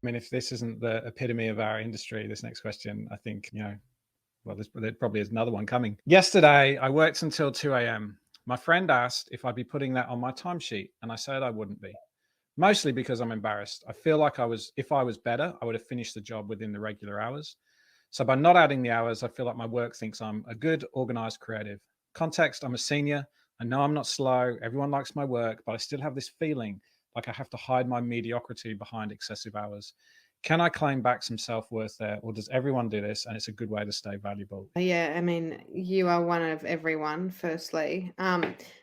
mean, if this isn't the epitome of our industry, this next question, I think, well, there probably is another one coming. Yesterday, I worked until 2 a.m. My friend asked if I'd be putting that on my timesheet, and I said I wouldn't be. Mostly because I'm embarrassed. I feel like if I was better, I would have finished the job within the regular hours. So by not adding the hours, I feel like my work thinks I'm a good, organized creative. Context, I'm a senior. I know I'm not slow. Everyone likes my work, but I still have this feeling like I have to hide my mediocrity behind excessive hours. Can I claim back some self-worth there, or does everyone do this and it's a good way to stay valuable? Yeah, I mean, you are one of everyone, firstly.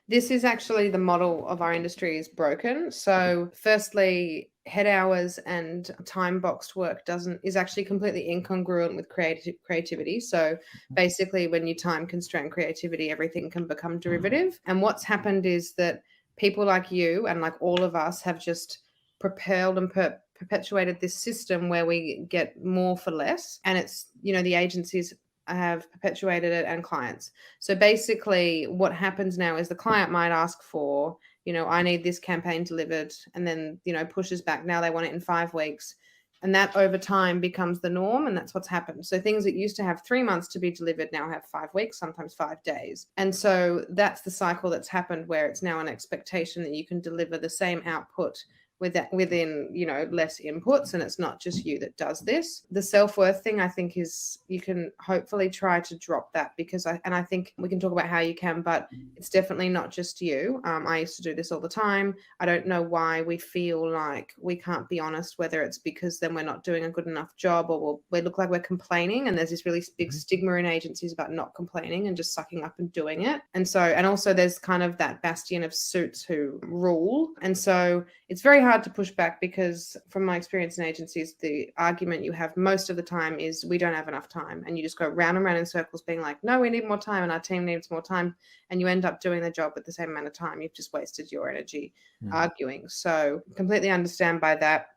This is actually the model of our industry is broken. So firstly, head hours and time boxed work is actually completely incongruent with creativity. So basically, when you time constrain creativity, everything can become derivative. And what's happened is that people like you and like all of us have just propelled and perpetuated this system where we get more for less. And it's, the agencies have perpetuated it and clients. So basically what happens now is the client might ask for, I need this campaign delivered, and then, pushes back. Now they want it in 5 weeks. And that over time becomes the norm. And that's what's happened. So things that used to have 3 months to be delivered now have 5 weeks, sometimes 5 days. And so that's the cycle that's happened, where it's now an expectation that you can deliver the same output within less inputs, and it's not just you that does this. The self-worth thing, I think, is you can hopefully try to drop that, because I think we can talk about how you can, but it's definitely not just you. I used to do this all the time. I don't know why we feel like we can't be honest, whether it's because then we're not doing a good enough job, or we look like we're complaining, and there's this really big stigma in agencies about not complaining and just sucking up and doing it. And also there's kind of that bastion of suits who rule, and so it's very hard to push back, because from my experience in agencies, the argument you have most of the time is we don't have enough time, and you just go round and round in circles being like, no, we need more time and our team needs more time, and you end up doing the job at the same amount of time. You've just wasted your energy arguing. So completely understand by that.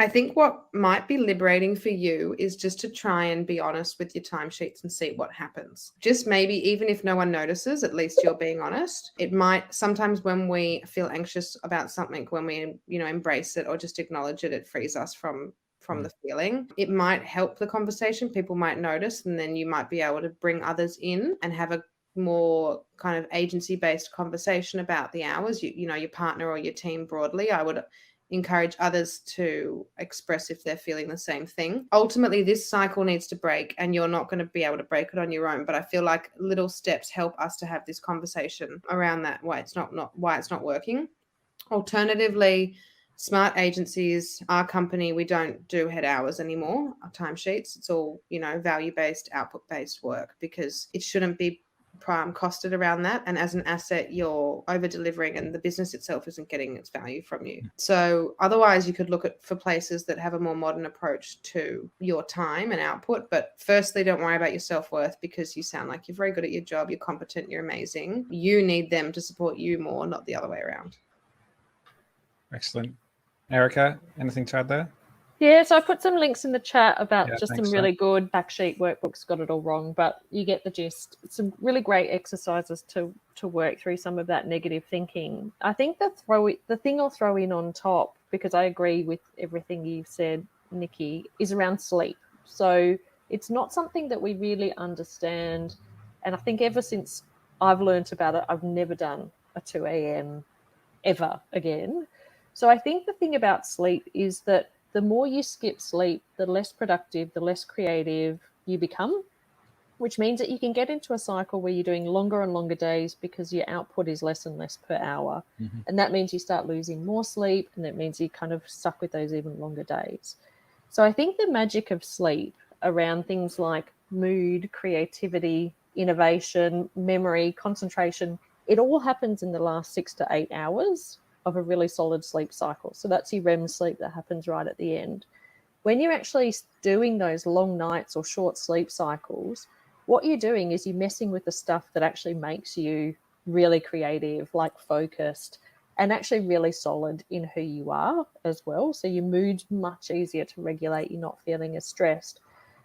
I think what might be liberating for you is just to try and be honest with your timesheets and see what happens. Just maybe, even if no one notices, at least you're being honest. It might, sometimes when we feel anxious about something, when we, embrace it or just acknowledge it, it frees us from the feeling. It might help the conversation. People might notice, and then you might be able to bring others in and have a more kind of agency-based conversation about the hours. Your partner or your team broadly. I would encourage others to express if they're feeling the same thing. Ultimately, this cycle needs to break, and you're not going to be able to break it on your own. But I feel like little steps help us to have this conversation around that, why it's not working. Alternatively, smart agencies, our company, we don't do head hours anymore, our timesheets. It's all, value-based, output-based work, because it shouldn't be costed around that, and as an asset you're over delivering and the business itself isn't getting its value from you. So otherwise you could look for places that have a more modern approach to your time and output. But firstly, don't worry about your self-worth, because you sound like you're very good at your job, you're competent, you're amazing. You need them to support you more, not the other way around. Excellent. Erica, anything to add there? Yeah, so I put some links in the chat about some really good fact sheet workbooks. Got it all wrong, but you get the gist. Some really great exercises to work through some of that negative thinking. I think the thing I'll throw in on top, because I agree with everything you've said, Nikki, is around sleep. So it's not something that we really understand. And I think ever since I've learned about it, I've never done a 2 a.m. ever again. So I think the thing about sleep is that the more you skip sleep, the less productive, the less creative you become, which means that you can get into a cycle where you're doing longer and longer days because your output is less and less per hour. Mm-hmm. And that means you start losing more sleep, and that means you're kind of stuck with those even longer days. So I think the magic of sleep around things like mood, creativity, innovation, memory, concentration, it all happens in the last 6 to 8 hours of a really solid sleep cycle. So that's your REM sleep that happens right at the end. When you're actually doing those long nights or short sleep cycles, what you're doing is you're messing with the stuff that actually makes you really creative, like focused, and actually really solid in who you are as well. So your mood's much easier to regulate. You're not feeling as stressed.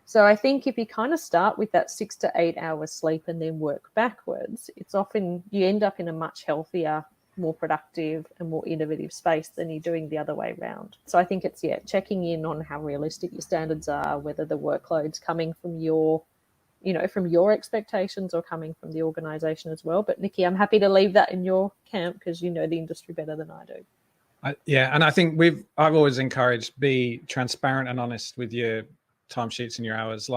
So I think if you kind of start with that 6 to 8 hours sleep and then work backwards, it's often you end up in a much healthier more productive and more innovative space than you're doing the other way around. So I think it's, checking in on how realistic your standards are, whether the workload's coming from your expectations or coming from the organization as well. But Nikki, I'm happy to leave that in your camp because you know the industry better than I do. And I think I've always encouraged, be transparent and honest with your timesheets and your hours,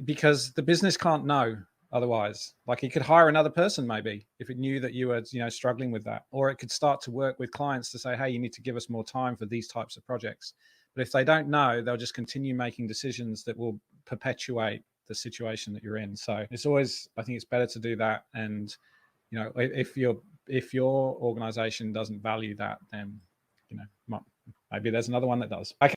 because the business can't know otherwise. It could hire another person maybe if it knew that you were, struggling with that, or it could start to work with clients to say, hey, you need to give us more time for these types of projects. But if they don't know, they'll just continue making decisions that will perpetuate the situation that you're in. So it's always, I think it's better to do that. And, if your organization doesn't value that, then, maybe there's another one that does. Okay.